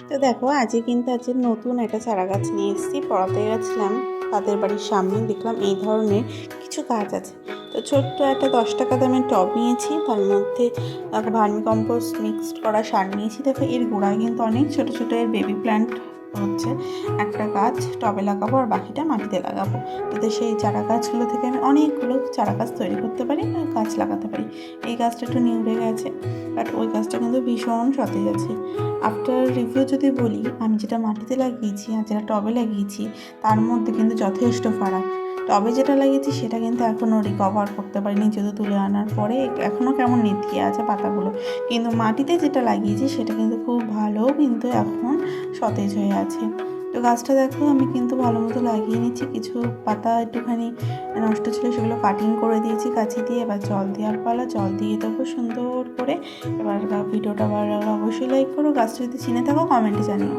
তো দেখো আজকে কিন্তু নতুন একটা চারা গাছ নিয়ে এসেছি। পড়াতে গেছিলাম তাদের বাড়ির সামনে, দেখলাম এই ধরনের কিছু গাছ আছে। তো ছোট্ট একটা 10 টাকা দামের টব নিয়েছি, তার মধ্যে ভার্মি কম্পোস্ট মিক্সড করা সার নিয়েছি। দেখো এর গোড়ায় কিন্তু অনেক ছোট ছোট এর বেবি প্ল্যান্ট হচ্ছে। একটা গাছ টবে লাগাবো আর বাকিটা মাটিতে লাগাবো, যাতে সেই চারা গাছগুলো থেকে আমি অনেকগুলো চারা গাছ তৈরি করতে পারি আর গাছ লাগাতে পারি। এই গাছটা একটু নিউড়ে গেছে, বাট ওই গাছটা কিন্তু ভীষণ সতেজ আছে। আফটার রিভিউ যদি বলি, আমি যেটা মাটিতে লাগিয়েছি আর যেটা টবে লাগিয়েছি তার মধ্যে কিন্তু যথেষ্ট ফারাক। টবে যেটা লাগিয়েছি সেটা কিন্তু এখনও রিকভার করতে পারিনি, যেহেতু তুলে আনার পরে এখনও কেমন নেতিয়ে আছে পাতাগুলো। কিন্তু মাটিতে যেটা লাগিয়েছি সেটা কিন্তু খুব ভালো, কিন্তু এখন সতেজ হয়ে আছে। তো গাছটা দেখো আমি কিন্তু ভালো মতো লাগিয়ে নিচ্ছি। কিছু পাতা একটুখানি নষ্ট ছিল, সেগুলো কাটিং করে দিয়েছি কাঁচি দিয়ে। এবার জল দেওয়ার পালা, জল দিয়ে দেবো সুন্দর করে। এবার ভিডিওটা ভালো লাগলে অবশ্যই লাইক করো। গাছটা যদি চিনে থাকো কমেন্টে জানিও।